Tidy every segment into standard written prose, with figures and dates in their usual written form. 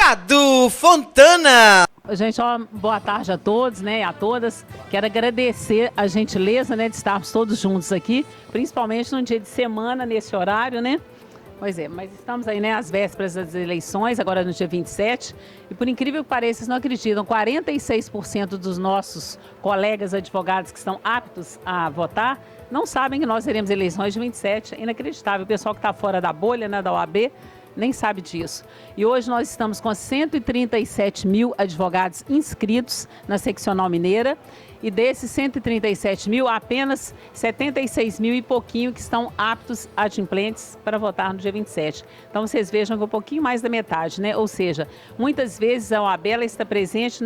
Cadu Fontana. Gente, boa tarde a todos, né, a todas. Quero agradecer a gentileza, né, de estarmos todos juntos aqui, principalmente num dia de semana, nesse horário, né? Pois é, mas estamos aí, né, às vésperas das eleições, agora no dia 27, e por incrível que pareça, vocês não acreditam, 46% dos nossos colegas advogados que estão aptos a votar não sabem que nós teremos eleições de 27, é inacreditável. O pessoal que está fora da bolha, né, da OAB, nem sabe disso. E hoje nós estamos com 137 mil advogados inscritos na seccional mineira, e desses 137 mil, apenas 76 mil e pouquinho que estão aptos adimplentes para votar no dia 27. Então vocês vejam que é um pouquinho mais da metade, né? Ou seja, muitas vezes a OAB está presente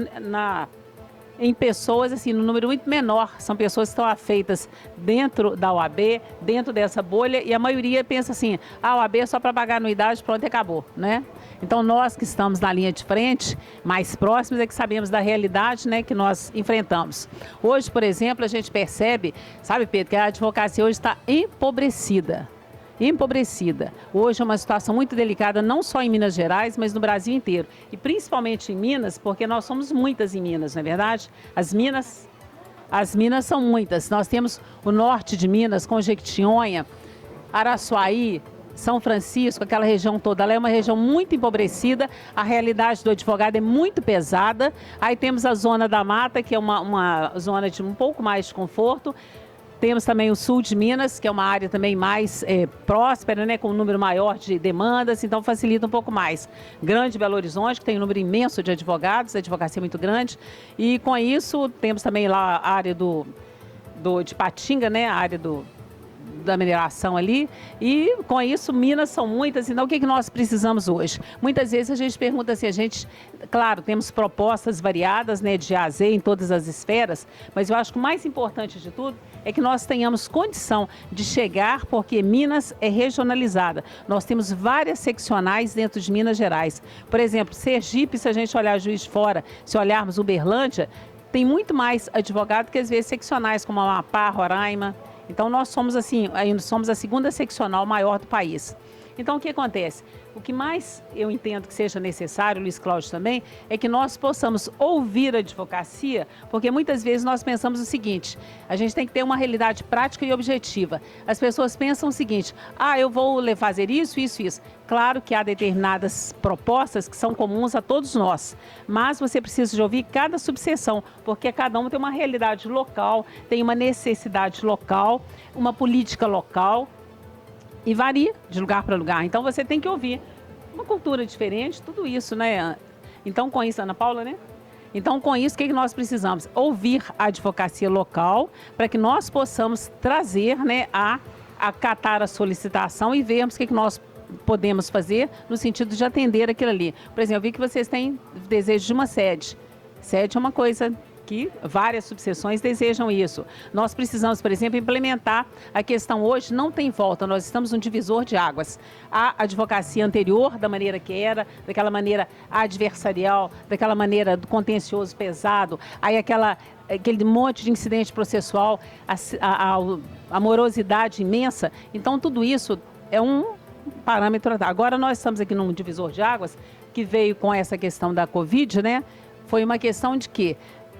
em pessoas, assim, no número muito menor. São pessoas que estão afeitas dentro da OAB, dentro dessa bolha, e a maioria pensa assim, a OAB é só para pagar anuidade, pronto, e acabou, né? Então nós que estamos na linha de frente, mais próximos, é que sabemos da realidade, né, que nós enfrentamos. Hoje, por exemplo, a gente percebe, sabe, Pedro, que a advocacia hoje está empobrecida. Hoje é uma situação muito delicada, não só em Minas Gerais, mas no Brasil inteiro. E principalmente em Minas, porque nós somos muitas em Minas, não é verdade? As minas são muitas. Nós temos o norte de Minas, com Jequitinhonha, Araçuaí, São Francisco, aquela região toda. Ela é uma região muito empobrecida, a realidade do advogado é muito pesada. Aí temos a Zona da Mata, que é uma zona de um pouco mais de conforto. Temos também o sul de Minas, que é uma área também mais próspera, né, com um número maior de demandas, então facilita um pouco mais. Grande Belo Horizonte, que tem um número imenso de advogados, a advocacia é muito grande, e com isso temos também lá a área de Patinga, né, a área da mineração ali, e com isso Minas são muitas. Então o que nós precisamos hoje? Muitas vezes a gente pergunta assim, claro, temos propostas variadas, né, de A a Z em todas as esferas, mas eu acho que o mais importante de tudo é que nós tenhamos condição de chegar, porque Minas é regionalizada. Nós temos várias seccionais dentro de Minas Gerais. Por exemplo, Sergipe, se a gente olhar Juiz de Fora, se olharmos Uberlândia, tem muito mais advogado que às vezes seccionais, como Amapá, Roraima. Então nós somos assim, somos a segunda seccional maior do país. Então o que acontece? O que mais eu entendo que seja necessário, Luiz Cláudio também, é que nós possamos ouvir a advocacia, porque muitas vezes nós pensamos o seguinte, a gente tem que ter uma realidade prática e objetiva. As pessoas pensam o seguinte, eu vou fazer isso. Claro que há determinadas propostas que são comuns a todos nós, mas você precisa de ouvir cada subseção, porque cada um tem uma realidade local, tem uma necessidade local, uma política local, e varia de lugar para lugar. Então você tem que ouvir uma cultura diferente, tudo isso, né? Então com isso, Ana Paula, né? Então com isso, o que nós precisamos? Ouvir a advocacia local para que nós possamos trazer, né, acatar a solicitação e vermos o que nós podemos fazer no sentido de atender aquilo ali. Por exemplo, eu vi que vocês têm desejo de uma sede. Sede é uma coisa que várias subseções desejam isso. Nós precisamos, por exemplo, implementar a questão hoje, não tem volta, nós estamos num divisor de águas. A advocacia anterior, da maneira que era, daquela maneira adversarial, daquela maneira do contencioso pesado, aí aquele monte de incidente processual, a morosidade imensa. Então, tudo isso é um parâmetro. Agora, nós estamos aqui num divisor de águas que veio com essa questão da Covid, né? Foi uma questão de quê?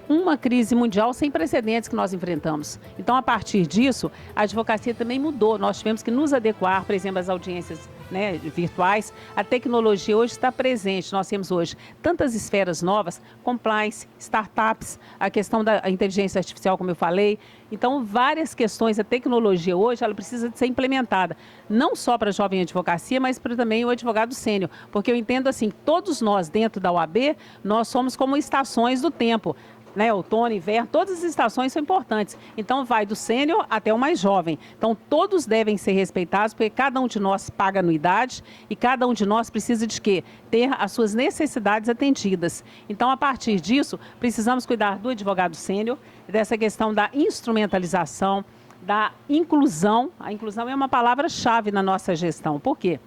Uma crise mundial sem precedentes que nós enfrentamos. Então, a partir disso, a advocacia também mudou. Nós tivemos que nos adequar, por exemplo, às audiências, né, virtuais. A tecnologia hoje está presente. Nós temos hoje tantas esferas novas, compliance, startups, a questão da inteligência artificial, como eu falei. Então, várias questões. A tecnologia hoje, ela precisa de ser implementada, não só para a jovem advocacia, mas para também o advogado sênior. Porque eu entendo assim, todos nós dentro da OAB, nós somos como estações do tempo. Né, outono, inverno, todas as estações são importantes. Então, vai do sênior até o mais jovem. Então, todos devem ser respeitados, porque cada um de nós paga anuidade e cada um de nós precisa de quê? Ter as suas necessidades atendidas. Então, a partir disso, precisamos cuidar do advogado sênior, dessa questão da instrumentalização, da inclusão. A inclusão é uma palavra-chave na nossa gestão. Por quê?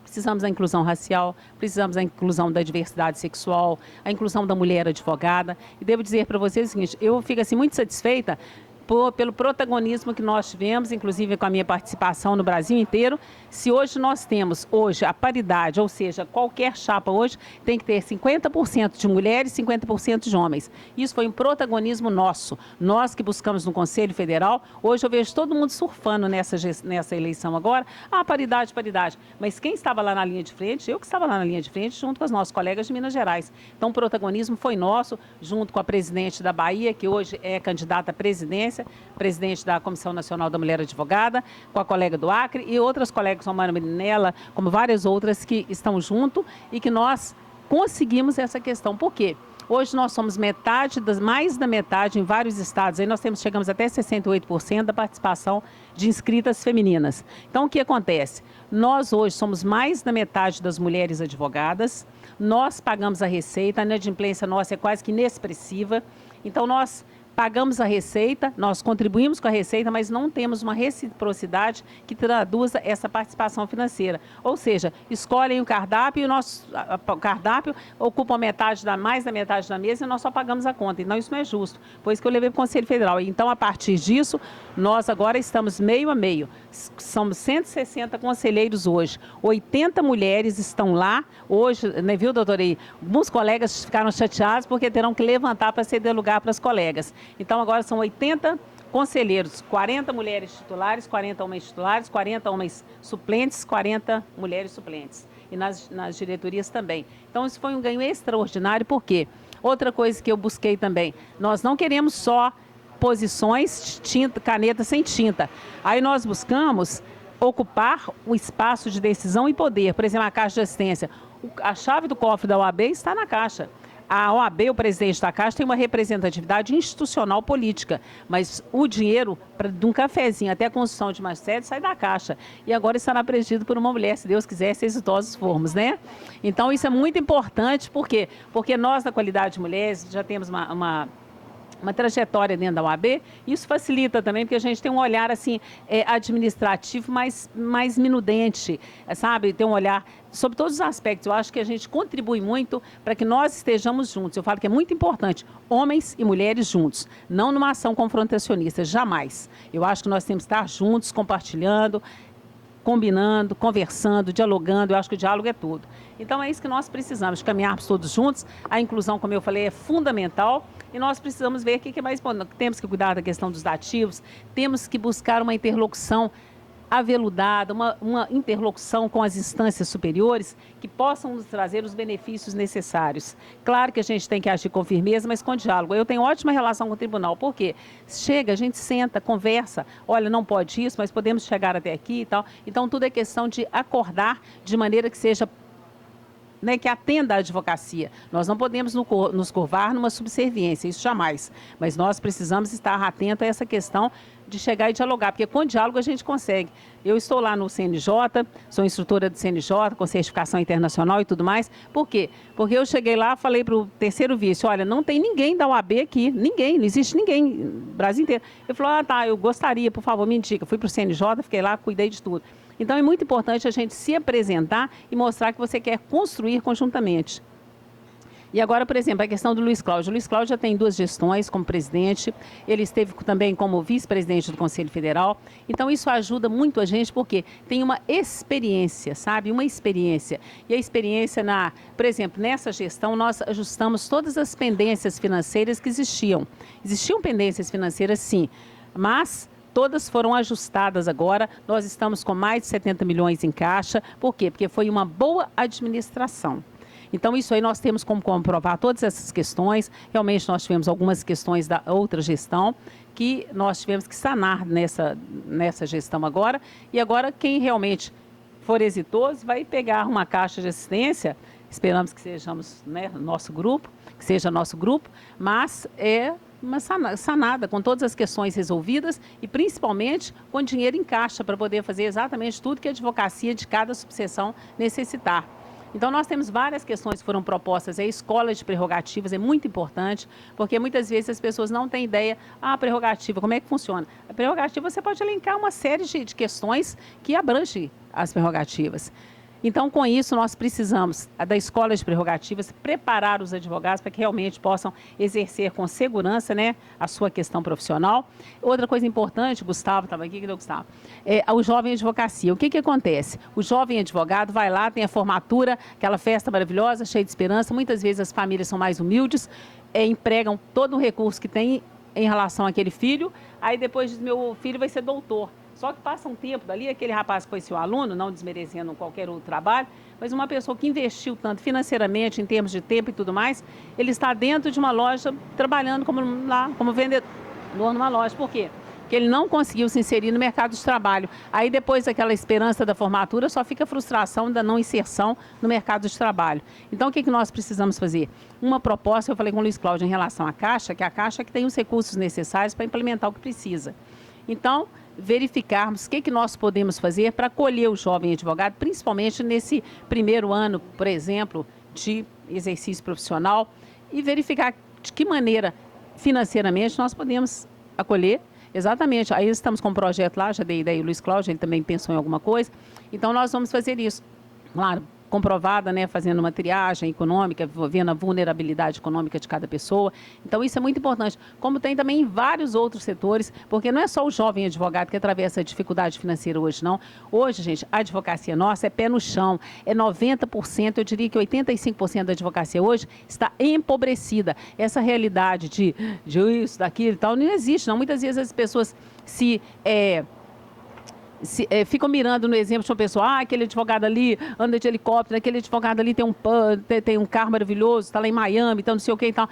Precisamos da inclusão racial, precisamos da inclusão da diversidade sexual, a inclusão da mulher advogada. E devo dizer para vocês o seguinte, eu fico assim muito satisfeita pelo protagonismo que nós tivemos, inclusive com a minha participação no Brasil inteiro. Se hoje nós temos a paridade, ou seja, qualquer chapa hoje tem que ter 50% de mulheres e 50% de homens. Isso foi um protagonismo nosso. Nós que buscamos no Conselho Federal, hoje eu vejo todo mundo surfando nessa eleição agora. Paridade, paridade. Mas quem estava lá na linha de frente? Eu que estava lá na linha de frente, junto com os nossos colegas de Minas Gerais. Então o protagonismo foi nosso, junto com a presidente da Bahia, que hoje é candidata à presidência, presidente da Comissão Nacional da Mulher Advogada, com a colega do Acre e outras colegas, como a Ana Marinella, como várias outras que estão junto e que nós conseguimos essa questão. Por quê? Hoje nós somos mais da metade em vários estados. Aí nós chegamos até 68% da participação de inscritas femininas. Então o que acontece? Nós hoje somos mais da metade das mulheres advogadas, nós pagamos a receita, a inadimplência nossa é quase que inexpressiva. Então nós pagamos a receita, nós contribuímos com a receita, mas não temos uma reciprocidade que traduza essa participação financeira. Ou seja, escolhem o cardápio e o cardápio ocupa mais da metade da mesa e nós só pagamos a conta. Então isso não é justo. Foi isso que eu levei para o Conselho Federal. Então, a partir disso, nós agora estamos meio a meio. Somos 160 conselheiros hoje. 80 mulheres estão lá. Hoje, né, viu, doutora? Alguns colegas ficaram chateados porque terão que levantar para ceder lugar para as colegas. Então, agora são 80 conselheiros, 40 mulheres titulares, 40 homens titulares, 40 homens suplentes, 40 mulheres suplentes. E nas diretorias também. Então, isso foi um ganho extraordinário, por quê? Outra coisa que eu busquei também, nós não queremos só posições, caneta sem tinta. Aí nós buscamos ocupar o espaço de decisão e poder. Por exemplo, a Caixa de Assistência. A chave do cofre da OAB está na Caixa. A OAB, o presidente da Caixa, tem uma representatividade institucional política, mas o dinheiro de um cafezinho até a construção de mais sede sai da Caixa. E agora estará presidido por uma mulher, se Deus quiser, se exitosos formos, né? Então isso é muito importante, por quê? Porque nós, na qualidade de mulheres, já temos uma trajetória dentro da OAB, isso facilita também, porque a gente tem um olhar assim, administrativo mais minudente, sabe? Tem um olhar sobre todos os aspectos. Eu acho que a gente contribui muito para que nós estejamos juntos. Eu falo que é muito importante, homens e mulheres juntos, não numa ação confrontacionista, jamais. Eu acho que nós temos que estar juntos, compartilhando, combinando, conversando, dialogando. Eu acho que o diálogo é tudo. Então é isso que nós precisamos, caminharmos todos juntos. A inclusão, como eu falei, é fundamental e nós precisamos ver o que é mais importante. Temos que cuidar da questão dos dativos, temos que buscar uma interlocução aveludada, uma interlocução com as instâncias superiores que possam nos trazer os benefícios necessários. Claro que a gente tem que agir com firmeza, mas com diálogo. Eu tenho ótima relação com o tribunal, porque chega, a gente senta, conversa, olha, não pode isso, mas podemos chegar até aqui e tal. Então, tudo é questão de acordar de maneira que seja, né, que atenda à advocacia. Nós não podemos nos curvar numa subserviência, isso jamais. Mas nós precisamos estar atentos a essa questão de chegar e dialogar, porque com diálogo a gente consegue. Eu estou lá no CNJ, sou instrutora do CNJ, com certificação internacional e tudo mais. Por quê? Porque eu cheguei lá, falei para o terceiro vice, olha, não tem ninguém da OAB aqui, ninguém, não existe ninguém, no Brasil inteiro. Ele falou, tá, eu gostaria, por favor, me indica. Fui para o CNJ, fiquei lá, cuidei de tudo. Então é muito importante a gente se apresentar e mostrar que você quer construir conjuntamente. E agora, por exemplo, a questão do Luiz Cláudio. O Luiz Cláudio já tem 2 gestões como presidente, ele esteve também como vice-presidente do Conselho Federal. Então isso ajuda muito a gente porque tem uma experiência, sabe? Uma experiência. E a experiência, por exemplo, nessa gestão nós ajustamos todas as pendências financeiras que existiam. Existiam pendências financeiras, sim, mas todas foram ajustadas agora. Nós estamos com mais de 70 milhões em caixa. Por quê? Porque foi uma boa administração. Então, isso aí nós temos como comprovar todas essas questões. Realmente, nós tivemos algumas questões da outra gestão que nós tivemos que sanar nessa gestão agora. E agora, quem realmente for exitoso vai pegar uma caixa de assistência. Esperamos que sejamos, né, nosso grupo, que seja nosso grupo, mas é uma sanada, com todas as questões resolvidas e principalmente com dinheiro em caixa para poder fazer exatamente tudo que a advocacia de cada subseção necessitar. Então, nós temos várias questões que foram propostas. A escola de prerrogativas é muito importante, porque muitas vezes as pessoas não têm ideia, a prerrogativa, como é que funciona? A prerrogativa, você pode elencar uma série de questões que abrangem as prerrogativas. Então, com isso, nós precisamos da escola de prerrogativas preparar os advogados para que realmente possam exercer com segurança, né, a sua questão profissional. Outra coisa importante, Gustavo estava aqui, cadê o Gustavo? O jovem advocacia. O que acontece? O jovem advogado vai lá, tem a formatura, aquela festa maravilhosa, cheia de esperança. Muitas vezes as famílias são mais humildes, empregam todo o recurso que tem em relação àquele filho. Aí depois diz, meu filho vai ser doutor. Só que passa um tempo dali, aquele rapaz que foi seu aluno, não desmerecendo qualquer outro trabalho, mas uma pessoa que investiu tanto financeiramente, em termos de tempo e tudo mais, ele está dentro de uma loja, trabalhando como vendedor numa loja. Por quê? Porque ele não conseguiu se inserir no mercado de trabalho. Aí depois daquela esperança da formatura, só fica a frustração da não inserção no mercado de trabalho. Então, o que nós precisamos fazer? Uma proposta, eu falei com o Luiz Cláudio em relação à Caixa, que é a Caixa que tem os recursos necessários para implementar o que precisa. Então, verificarmos o que nós podemos fazer para acolher o jovem advogado, principalmente nesse primeiro ano, por exemplo, de exercício profissional, e verificar de que maneira financeiramente nós podemos acolher. Exatamente, aí estamos com um projeto lá, já dei ideia, o Luiz Cláudio, ele também pensou em alguma coisa, então nós vamos fazer isso. Claro, comprovada, né, fazendo uma triagem econômica, vendo a vulnerabilidade econômica de cada pessoa. Então, isso é muito importante. Como tem também em vários outros setores, porque não é só o jovem advogado que atravessa a dificuldade financeira hoje, não. Hoje, gente, a advocacia nossa é pé no chão, é 90%, eu diria que 85% da advocacia hoje está empobrecida. Essa realidade de isso, daquilo e tal, não existe, não. Muitas vezes as pessoas ficam mirando no exemplo de uma pessoa, aquele advogado ali anda de helicóptero, aquele advogado ali tem um carro maravilhoso, está lá em Miami, então não sei o que e tal.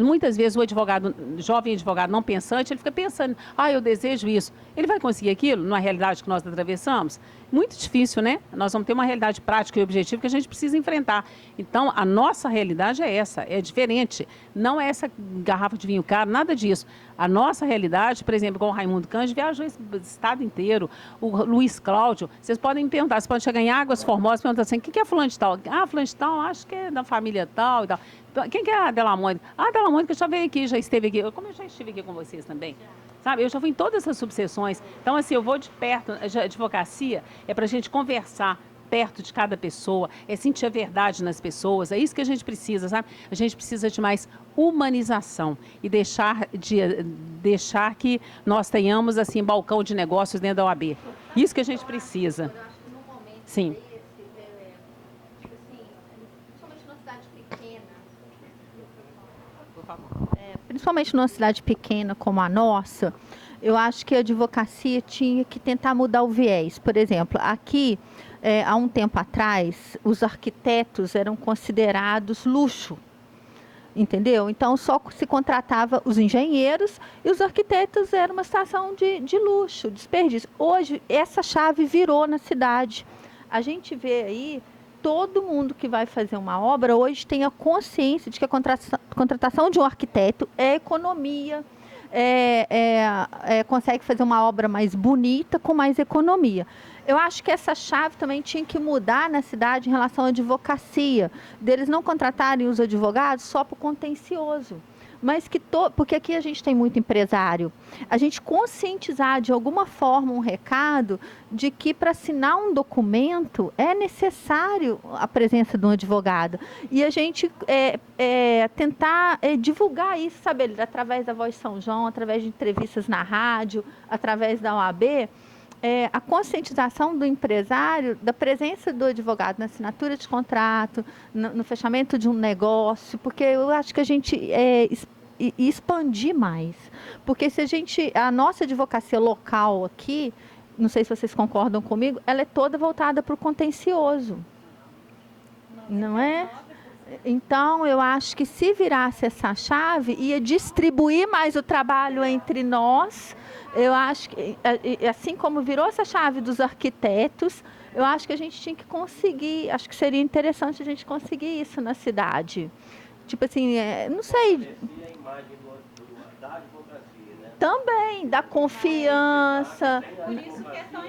Muitas vezes o advogado, jovem advogado não pensante, ele fica pensando, eu desejo isso. Ele vai conseguir aquilo na realidade que nós atravessamos? Muito difícil, né? Nós vamos ter uma realidade prática e objetiva que a gente precisa enfrentar. Então, a nossa realidade é essa, é diferente. Não é essa garrafa de vinho caro, nada disso. A nossa realidade, por exemplo, como o Raimundo Cândido, viajou esse estado inteiro. O Luiz Cláudio, vocês podem me perguntar, vocês podem chegar em Águas Formosas e perguntar assim, o que é fulano de tal? Fulano de tal, acho que é da família tal e tal. Quem que é a Adela Mônica? A Adela Mônica já veio aqui, já esteve aqui. Como eu já estive aqui com vocês também. Sabe, eu já fui em todas essas subseções. Então, assim, eu vou de perto. A advocacia é para a gente conversar perto de cada pessoa, é sentir a verdade nas pessoas. É isso que a gente precisa, sabe? A gente precisa de mais humanização e deixar que nós tenhamos, assim, balcão de negócios dentro da OAB. Isso que a gente precisa. Sim. Principalmente numa cidade pequena como a nossa, eu acho que a advocacia tinha que tentar mudar o viés. Por exemplo, aqui, há um tempo atrás, os arquitetos eram considerados luxo, entendeu? Então, só se contratava os engenheiros e os arquitetos eram uma situação de luxo, desperdício. Hoje, essa chave virou na cidade. A gente vê aí todo mundo que vai fazer uma obra hoje tem a consciência de que a contratação de um arquiteto é economia, consegue fazer uma obra mais bonita com mais economia. Eu acho que essa chave também tinha que mudar na cidade em relação à advocacia, deles não contratarem os advogados só por contencioso. Mas porque aqui a gente tem muito empresário, a gente conscientizar de alguma forma um recado de que para assinar um documento é necessário a presença de um advogado. E a gente tentar divulgar isso, sabe, através da Voz São João, através de entrevistas na rádio, através da OAB, a conscientização do empresário, da presença do advogado na assinatura de contrato, no fechamento de um negócio, porque eu acho que a gente expandir mais. Porque se a nossa advocacia local aqui, não sei se vocês concordam comigo, ela é toda voltada para o contencioso. Não é? Então, eu acho que se virasse essa chave, ia distribuir mais o trabalho entre nós. Eu acho que, assim como virou essa chave dos arquitetos, eu acho que a gente tinha que conseguir, acho que seria interessante a gente conseguir isso na cidade. Tipo assim, não sei. A imagem da advocacia, né? Também, da confiança. Por isso que é tão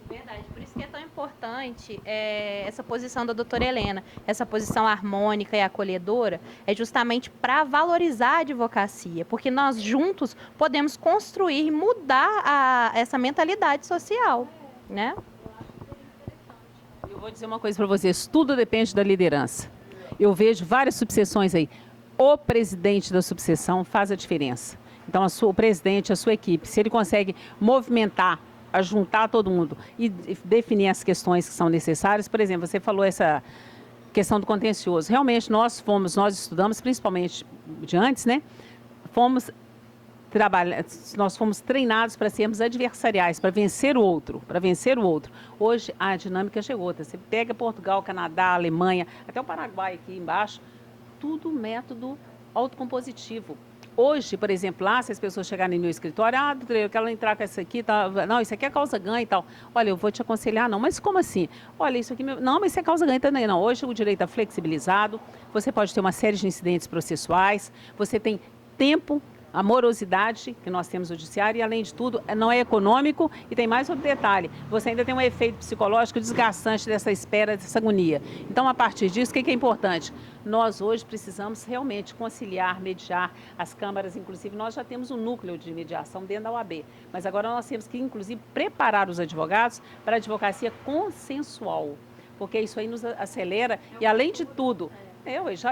verdade, por isso que é tão importante essa posição da doutora Helena, essa posição harmônica e acolhedora, é justamente para valorizar a advocacia, porque nós juntos podemos construir e mudar essa mentalidade social, né? vou dizer uma coisa para vocês, tudo depende da liderança. Eu vejo várias subseções aí. O presidente da subseção faz a diferença. Então, o presidente, a sua equipe, se ele consegue movimentar, juntar todo mundo e definir as questões que são necessárias, por exemplo, você falou essa questão do contencioso. Realmente, nós estudamos, principalmente de antes, né? Nós fomos treinados para sermos adversariais, para vencer o outro, Hoje, a dinâmica chegou outra. Você pega Portugal, Canadá, Alemanha, até o Paraguai aqui embaixo, tudo método autocompositivo. Hoje, por exemplo, lá, se as pessoas chegarem no meu escritório, doutora, eu quero entrar com essa aqui, tá? Não, isso aqui é causa-ganha e tal. Olha, eu vou te aconselhar, não, mas como assim? Olha, isso aqui, não, mas isso é causa-ganha também, não. Hoje o direito é flexibilizado, você pode ter uma série de incidentes processuais, você tem tempo, a morosidade que nós temos no judiciário e, além de tudo, não é econômico e tem mais outro detalhe. Você ainda tem um efeito psicológico desgastante dessa espera, dessa agonia. Então, a partir disso, o que é importante? Nós hoje precisamos realmente conciliar, mediar as câmaras, inclusive nós já temos um núcleo de mediação dentro da OAB, mas agora nós temos que, inclusive, preparar os advogados para a advocacia consensual, porque isso aí nos acelera e, além de tudo,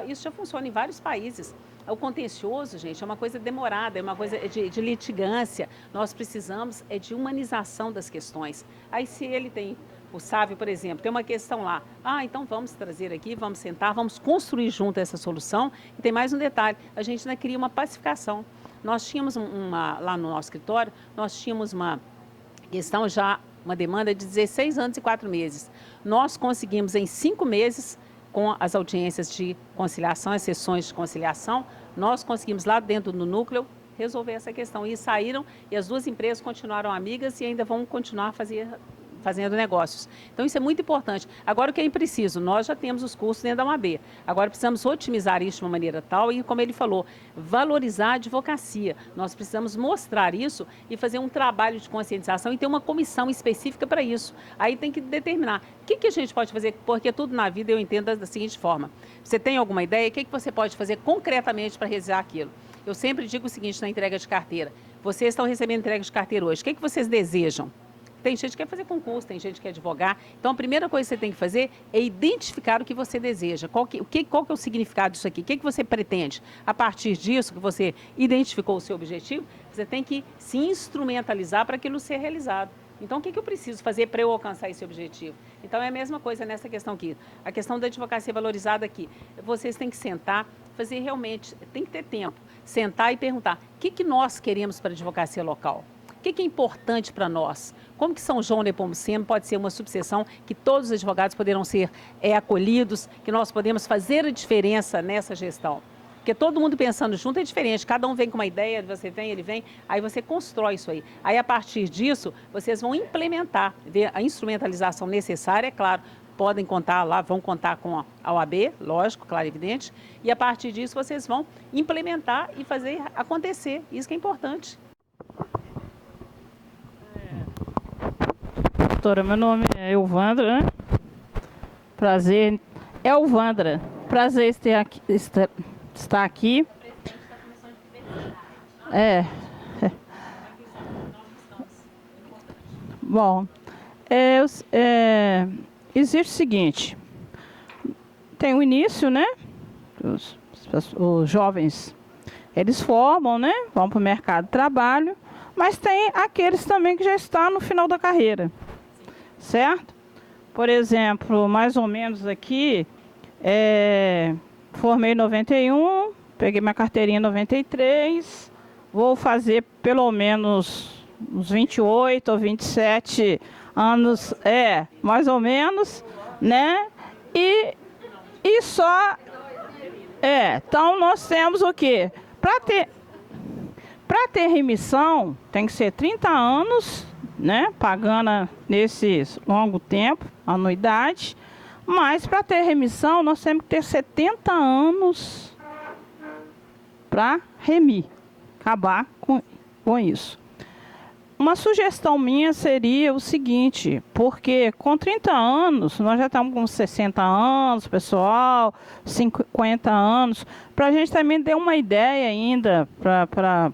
isso já funciona em vários países. O contencioso, gente, é uma coisa demorada, é uma coisa de litigância. Nós precisamos de humanização das questões. Aí, se ele tem, o Sávio, por exemplo, tem uma questão lá. Então vamos trazer aqui, vamos sentar, vamos construir junto essa solução. E tem mais um detalhe, a gente ainda cria uma pacificação. Nós tínhamos lá no nosso escritório, nós tínhamos uma questão já, uma demanda de 16 anos e 4 meses. Nós conseguimos em 5 meses, com as audiências de conciliação, as sessões de conciliação, nós conseguimos lá dentro do núcleo resolver essa questão. E saíram, e as duas empresas continuaram amigas e ainda vão continuar fazendo negócios. Então, isso é muito importante. Agora, o que é preciso? Nós já temos os cursos dentro da UAB. Agora, precisamos otimizar isso de uma maneira tal e, como ele falou, valorizar a advocacia. Nós precisamos mostrar isso e fazer um trabalho de conscientização e ter uma comissão específica para isso. Aí tem que determinar o que a gente pode fazer, porque tudo na vida eu entendo da seguinte forma. Você tem alguma ideia? O que você pode fazer concretamente para realizar aquilo? Eu sempre digo o seguinte na entrega de carteira. Vocês estão recebendo entrega de carteira hoje. O que vocês desejam? Tem gente que quer fazer concurso, tem gente que quer advogar. Então, a primeira coisa que você tem que fazer é identificar o que você deseja. Qual que é o significado disso aqui? O que você pretende? A partir disso que você identificou o seu objetivo, você tem que se instrumentalizar para aquilo ser realizado. Então, o que eu preciso fazer para eu alcançar esse objetivo? Então, é a mesma coisa nessa questão aqui. A questão da advocacia valorizada aqui. Vocês têm que sentar, fazer realmente, tem que ter tempo. Sentar e perguntar, o que nós queremos para a advocacia local? O que é importante para nós? Como que São João Nepomuceno pode ser uma subseção que todos os advogados poderão ser acolhidos, que nós podemos fazer a diferença nessa gestão? Porque todo mundo pensando junto é diferente, cada um vem com uma ideia, você vem, ele vem, aí você constrói isso aí. Aí, a partir disso, vocês vão implementar, ver a instrumentalização necessária, é claro, podem contar lá, vão contar com a OAB, lógico, claro, evidente, e a partir disso vocês vão implementar e fazer acontecer, isso que é importante. Doutora, meu nome é Elvandra, né? Prazer, Elvandra, prazer estar aqui. Bom, existe o seguinte, tem o início, né? Os jovens, eles formam, né? Vão para o mercado de trabalho, mas tem aqueles também que já estão no final da carreira. Certo? Por exemplo, mais ou menos aqui, formei em 91, peguei minha carteirinha em 93, vou fazer pelo menos uns 28 ou 27 anos, mais ou menos, né? E só, então nós temos o quê? Para ter remissão, tem que ser 30 anos, né, pagando nesse longo tempo, anuidade, mas para ter remissão nós temos que ter 70 anos para remir, acabar com isso. Uma sugestão minha seria o seguinte, porque com 30 anos, nós já estamos com 60 anos, pessoal, 50 anos, para a gente também ter uma ideia ainda para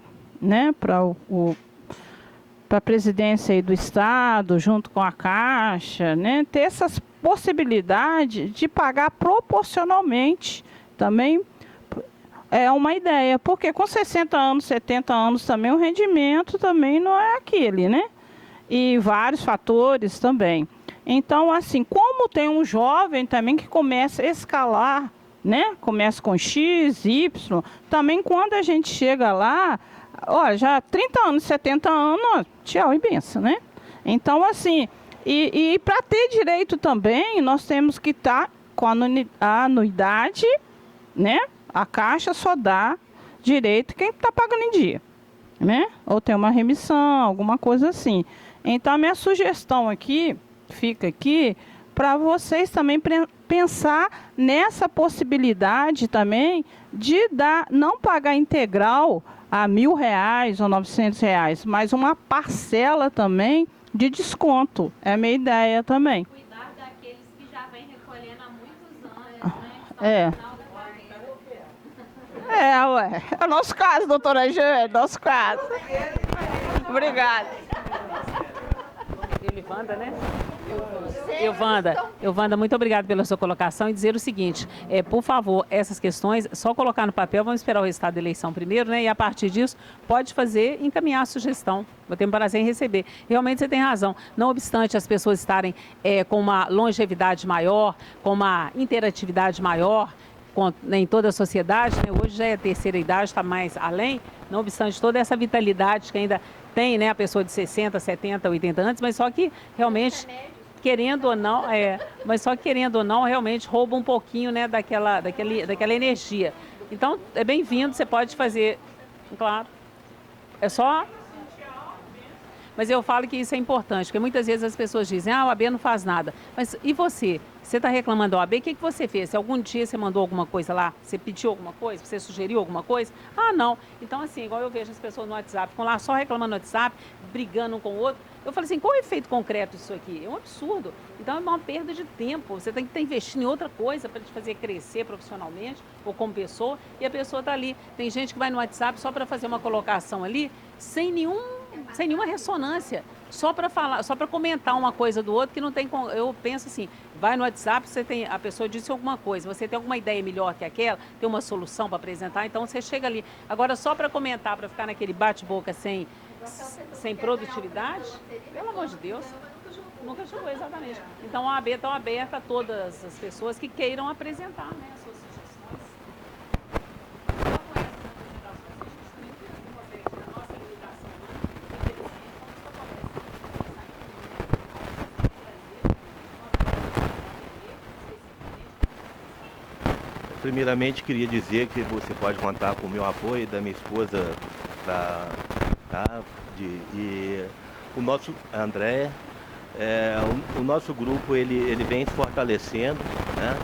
para a presidência aí do Estado, junto com a Caixa, né? Ter essas possibilidades de pagar proporcionalmente também é uma ideia, porque com 60 anos, 70 anos também, o rendimento também não é aquele, né? E vários fatores também. Então, assim, como tem um jovem também que começa a escalar, né? Começa com X, Y, também quando a gente chega lá, ó, já 30 anos, 70 anos, ó, tchau e benção, né? Então, assim, e para ter direito também, nós temos que estar com a anuidade, né? A Caixa só dá direito quem está pagando em dia, né? Ou tem uma remissão, alguma coisa assim. Então, a minha sugestão aqui, fica aqui, para vocês também pensar nessa possibilidade também de não pagar integral a R$1.000 ou R$900, mas uma parcela também de desconto. É a minha ideia também. Cuidar daqueles que já vêm recolhendo há muitos anos, né? É. Ué. É o nosso caso, doutora Eugênia, é nosso caso. Obrigada. Evanda, né? Evanda, muito obrigada pela sua colocação e dizer o seguinte, por favor, essas questões, só colocar no papel, vamos esperar o resultado da eleição primeiro, né? E a partir disso, pode fazer, encaminhar a sugestão. Vou ter um prazer em receber. Realmente você tem razão. Não obstante as pessoas estarem com uma longevidade maior, com uma interatividade maior, em toda a sociedade, né? Hoje já é a terceira idade, está mais além, não obstante toda essa vitalidade que ainda tem, né, a pessoa de 60, 70, 80 anos, mas só que realmente, querendo ou não, realmente rouba um pouquinho, né, daquela energia. Então, é bem-vindo, você pode fazer, claro, é só... Mas eu falo que isso é importante, porque muitas vezes as pessoas dizem, o AB não faz nada. Mas e você? Você está reclamando do AB, o que você fez? Se algum dia você mandou alguma coisa lá, você pediu alguma coisa, você sugeriu alguma coisa? Ah, não. Então, assim, igual eu vejo as pessoas no WhatsApp, ficam lá só reclamando no WhatsApp, brigando um com o outro. Eu falo assim, qual é o efeito concreto disso aqui? É um absurdo. Então, é uma perda de tempo. Você tem que estar investindo em outra coisa para te fazer crescer profissionalmente ou como pessoa. E a pessoa está ali. Tem gente que vai no WhatsApp só para fazer uma colocação ali, sem nenhuma ressonância, só para falar, só para comentar uma coisa do outro que não tem. Eu penso assim, vai no WhatsApp, a pessoa disse alguma coisa, você tem alguma ideia melhor que aquela, tem uma solução para apresentar, então você chega ali. Agora só para comentar, para ficar naquele bate-boca sem produtividade, pelo amor de Deus, nunca chegou exatamente. Então a AB está aberta a todas as pessoas que queiram apresentar, né, as suas sugestões. Primeiramente, queria dizer que você pode contar com o meu apoio e da minha esposa, e o nosso André, o nosso grupo ele vem se fortalecendo, né?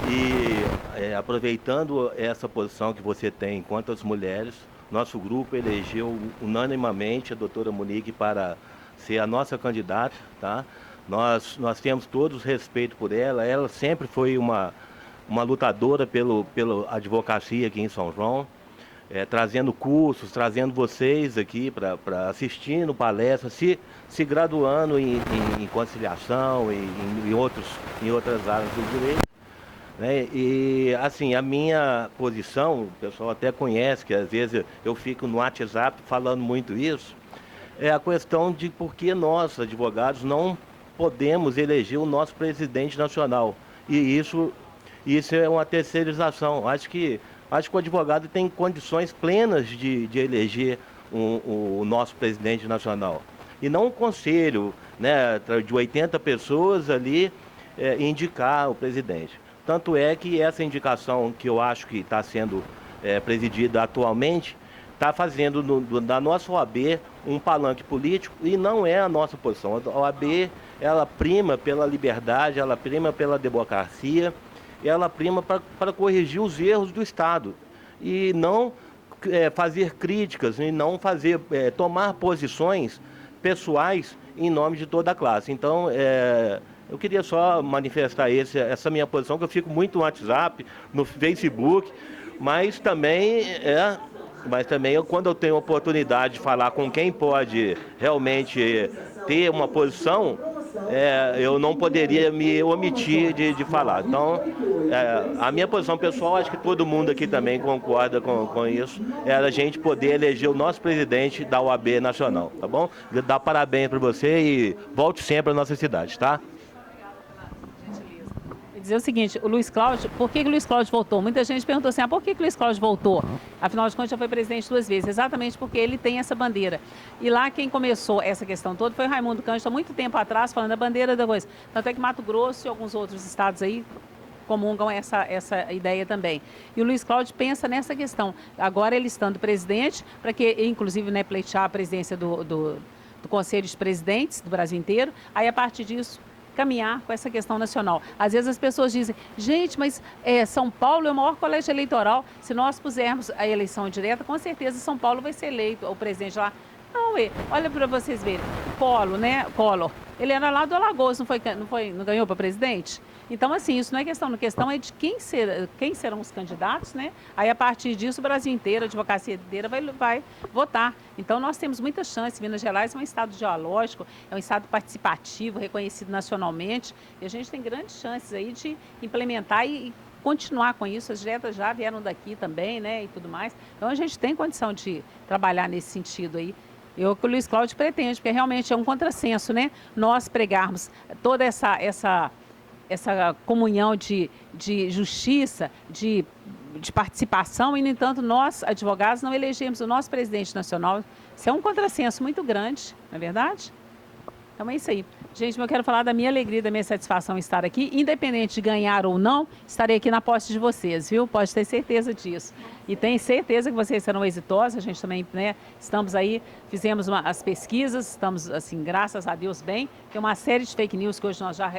E aproveitando essa posição que você tem enquanto as mulheres, nosso grupo elegeu unanimamente a doutora Monique para ser a nossa candidata, tá? Nós temos todos respeito por ela, ela sempre foi uma lutadora pela advocacia aqui em São João, trazendo cursos, trazendo vocês aqui para assistindo palestras, se graduando em conciliação, em outras áreas do direito. Né? E assim, a minha posição, o pessoal até conhece, que às vezes eu fico no WhatsApp falando muito isso, é a questão de por que nós, advogados, não podemos eleger o nosso presidente nacional. E isso é uma terceirização. Acho que o advogado tem condições plenas de eleger o nosso presidente nacional. E não um conselho, né, de 80 pessoas ali indicar o presidente. Tanto é que essa indicação que eu acho que está sendo presidida atualmente está fazendo da nossa OAB um palanque político e não é a nossa posição. A OAB, ela prima pela liberdade, ela prima pela democracia, ela prima para corrigir os erros do Estado e não fazer críticas e não tomar posições pessoais em nome de toda a classe. Então, eu queria só manifestar essa minha posição, que eu fico muito no WhatsApp, no Facebook, mas também mas também quando eu tenho a oportunidade de falar com quem pode realmente ter uma posição, eu não poderia me omitir de falar. Então, a minha posição pessoal, acho que todo mundo aqui também concorda com isso, era a gente poder eleger o nosso presidente da OAB Nacional, tá bom? Dar parabéns para você e volte sempre à nossa cidade, tá? Dizer o seguinte, o Luiz Cláudio, por que o Luiz Cláudio voltou? Muita gente perguntou assim, por que o Luiz Cláudio voltou? Afinal de contas, já foi presidente 2 vezes, exatamente porque ele tem essa bandeira. E lá quem começou essa questão toda foi o Raimundo Cândido, há muito tempo atrás, falando da bandeira da coisa. Tanto é que Mato Grosso e alguns outros estados aí comungam essa ideia também. E o Luiz Cláudio pensa nessa questão. Agora ele estando presidente, para que, inclusive, né, pleitear a presidência do Conselho de Presidentes do Brasil inteiro, aí a partir disso caminhar com essa questão nacional. Às vezes as pessoas dizem, gente, mas São Paulo é o maior colégio eleitoral, se nós pusermos a eleição direta, com certeza São Paulo vai ser eleito, o presidente lá. Não, olha para vocês verem, Collor, ele era lá do Alagoas, não ganhou para presidente? Então, assim, isso não é questão, a questão é de quem serão os candidatos, né? Aí, a partir disso, o Brasil inteiro, a advocacia inteira vai votar. Então, nós temos muita chance. Minas Gerais é um estado geológico, é um estado participativo, reconhecido nacionalmente, e a gente tem grandes chances aí de implementar e continuar com isso. As diretas já vieram daqui também, né, e tudo mais. Então, a gente tem condição de trabalhar nesse sentido aí. O que o Luiz Cláudio pretende, porque realmente é um contrassenso, né? Nós pregarmos toda essa comunhão de justiça, de participação, e, no entanto, nós, advogados, não elegemos o nosso presidente nacional. Isso é um contrassenso muito grande, não é verdade? Então é isso aí. Gente, eu quero falar da minha alegria, da minha satisfação em estar aqui. Independente de ganhar ou não, estarei aqui na posse de vocês, viu? Pode ter certeza disso. E tenho certeza que vocês serão exitosos. A gente também, né, estamos aí, fizemos as pesquisas, estamos, assim, graças a Deus, bem. Tem uma série de fake news que hoje nós já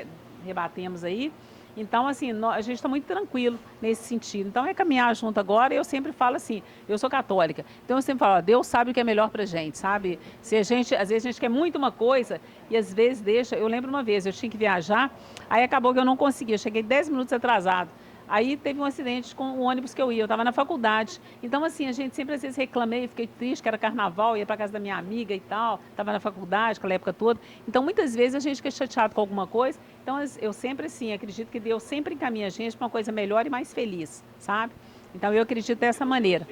rebatemos aí. Então, assim, a gente está muito tranquilo nesse sentido. Então, é caminhar junto agora. Eu sempre falo assim, eu sou católica, então eu sempre falo, ó, Deus sabe o que é melhor pra gente, sabe? Se às vezes a gente quer muito uma coisa e às vezes deixa. Eu lembro uma vez, eu tinha que viajar, aí acabou que eu não conseguia, eu cheguei 10 minutos atrasado. Aí teve um acidente com o ônibus que eu estava na faculdade. Então, assim, a gente sempre às vezes reclamei, fiquei triste, que era carnaval, ia para casa da minha amiga e tal, estava na faculdade, aquela época toda. Então, muitas vezes a gente fica chateado com alguma coisa. Então, eu sempre, assim, acredito que Deus sempre encaminha a gente para uma coisa melhor e mais feliz, sabe? Então, eu acredito dessa maneira.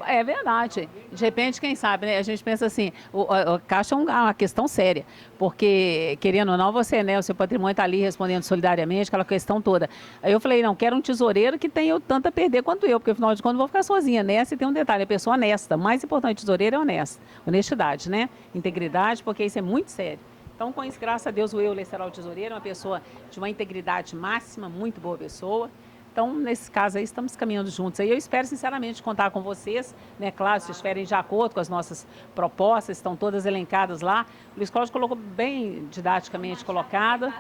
É verdade. De repente, quem sabe, né? A gente pensa assim, a Caixa é uma questão séria, porque, querendo ou não, você, né, o seu patrimônio está ali respondendo solidariamente, aquela questão toda. Aí eu falei, não, quero um tesoureiro que tenha tanto a perder quanto eu, porque, afinal de contas, eu vou ficar sozinha nessa. E tem um detalhe, a pessoa honesta. O mais importante do tesoureiro é honestidade, né? Integridade, porque isso é muito sério. Então, com isso, graças a Deus, o Euler será o tesoureiro, uma pessoa de uma integridade máxima, muito boa pessoa. Então, nesse caso aí, estamos caminhando juntos. Aí eu espero, sinceramente, contar com vocês, né? Claro, se vocês estiverem de acordo com as nossas propostas, estão todas elencadas lá. O Luiz Cláudio colocou bem didaticamente colocada.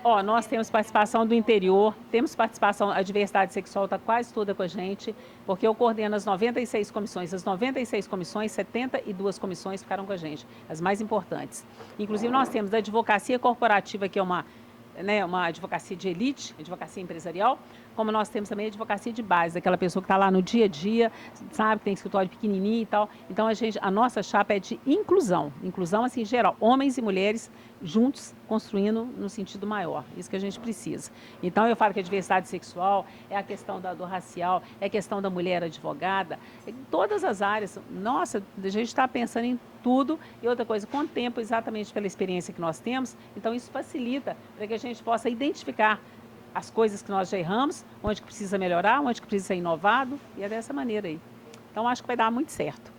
Ó, nós temos participação do interior, temos participação, a diversidade sexual está quase toda com a gente, porque eu coordeno as 96 comissões. As 96 comissões, 72 comissões ficaram com a gente, as mais importantes. Inclusive, nós temos a advocacia corporativa, que é uma advocacia de elite, advocacia empresarial, como nós temos também a advocacia de base, aquela pessoa que está lá no dia a dia, sabe, que tem escritório pequenininho e tal. Então, a nossa chapa é de inclusão, assim, geral, homens e mulheres juntos, construindo no sentido maior, isso que a gente precisa. Então, eu falo que a diversidade sexual é a questão do racial, é a questão da mulher advogada, em todas as áreas. Nossa, a gente está pensando em tudo. E outra coisa, com o tempo, exatamente pela experiência que nós temos, então isso facilita para que a gente possa identificar as coisas que nós já erramos, onde que precisa melhorar, onde que precisa ser inovado, e é dessa maneira aí. Então, acho que vai dar muito certo.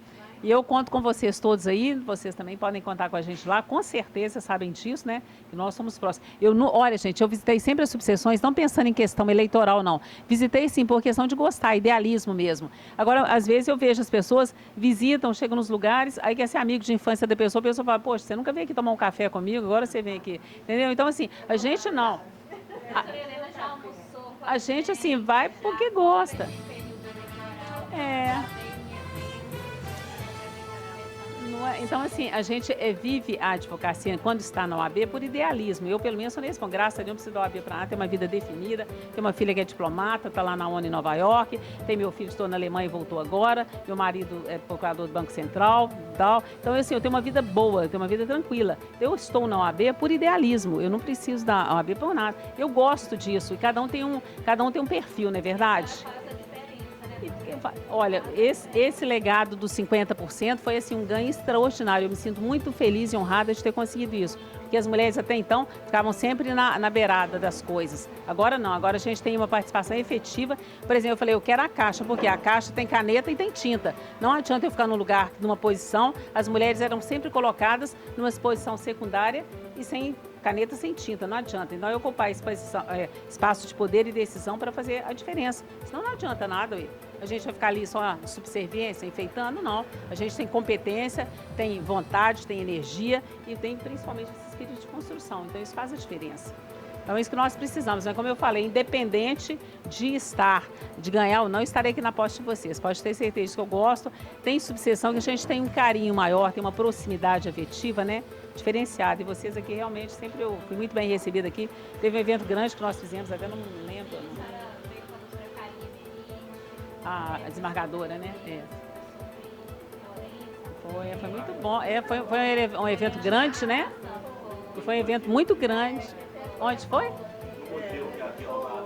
E eu conto com vocês todos aí, vocês também podem contar com a gente lá, com certeza sabem disso, né? Que nós somos próximos. Olha, gente, eu visitei sempre as subseções, não pensando em questão eleitoral, não. Visitei, sim, por questão de gostar, idealismo mesmo. Agora, às vezes eu vejo as pessoas, visitam, chegam nos lugares, aí quer ser amigo de infância da pessoa, a pessoa fala, poxa, você nunca veio aqui tomar um café comigo, agora você vem aqui. Entendeu? Então, assim, a gente não. A gente, assim, vai porque gosta. Não é? Então, assim, a gente vive a advocacia, quando está na OAB, por idealismo. Eu, pelo menos, sou nesse ponto. Graças a Deus, não preciso da OAB para nada. Tenho uma vida definida. Tenho uma filha que é diplomata, está lá na ONU em Nova York. Tem meu filho que estou na Alemanha e voltou agora. Meu marido é procurador do Banco Central e tal. Então, assim, eu tenho uma vida boa, eu tenho uma vida tranquila. Eu estou na OAB por idealismo. Eu não preciso da OAB por nada. Eu gosto disso. E cada um tem um perfil, não é verdade? Olha, esse legado dos 50% foi assim, um ganho extraordinário. Eu me sinto muito feliz e honrada de ter conseguido isso. Porque as mulheres até então ficavam sempre na beirada das coisas. Agora não, agora a gente tem uma participação efetiva. Por exemplo, eu falei, eu quero a Caixa, porque a Caixa tem caneta e tem tinta. Não adianta eu ficar num lugar, numa posição. As mulheres eram sempre colocadas numa posição secundária e sem caneta, sem tinta, não adianta. Então, eu ocupar espaço de poder e decisão para fazer a diferença. Senão não adianta nada, ué. A gente vai ficar ali só de subserviência, enfeitando, não. A gente tem competência, tem vontade, tem energia e tem principalmente esse espírito de construção. Então, isso faz a diferença. Então, é isso que nós precisamos, né? Como eu falei, independente de ganhar ou não, estarei aqui na posse de vocês. Pode ter certeza que eu gosto. Tem subseção que a gente tem um carinho maior, tem uma proximidade afetiva, né? Diferenciada. E vocês aqui realmente sempre eu fui muito bem recebida aqui. Teve um evento grande que nós fizemos, até não lembro. A desembargadora, né? Foi muito bom. Foi um evento grande, né? E foi um evento muito grande. Onde foi?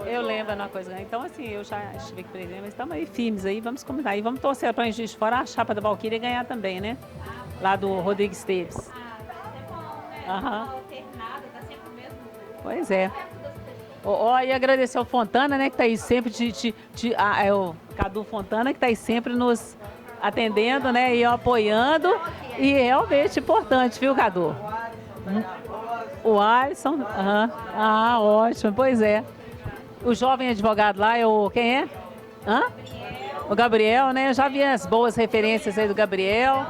Eu lembro uma coisa grande. Então, assim, eu já estive aqui presente, mas estamos aí firmes aí, vamos combinar. E vamos torcer para a gente de fora a chapa da Valquíria ganhar também, né? Lá do Rodrigo Esteves. Aham. Pois é. E agradecer ao Fontana, né, que está aí sempre o Cadu Fontana, que está aí sempre nos atendendo, né, e apoiando. E é realmente importante, viu, Cadu? O Alisson. Ótimo, pois é. O jovem advogado lá é o... Quem é? O Gabriel, né? Eu já vi as boas referências aí do Gabriel.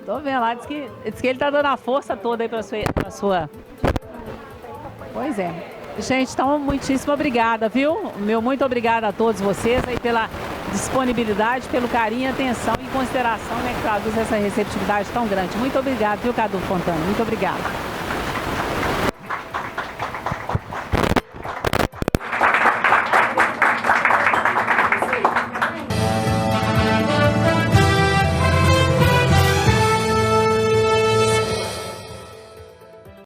Tô vendo lá, diz que ele tá dando a força toda aí pra sua... Pois é. Gente, então, muitíssimo obrigada, viu? Muito obrigada a todos vocês aí pela disponibilidade, pelo carinho, atenção e consideração, né, que traduz essa receptividade tão grande. Muito obrigada, viu, Cadu Fontana? Muito obrigada.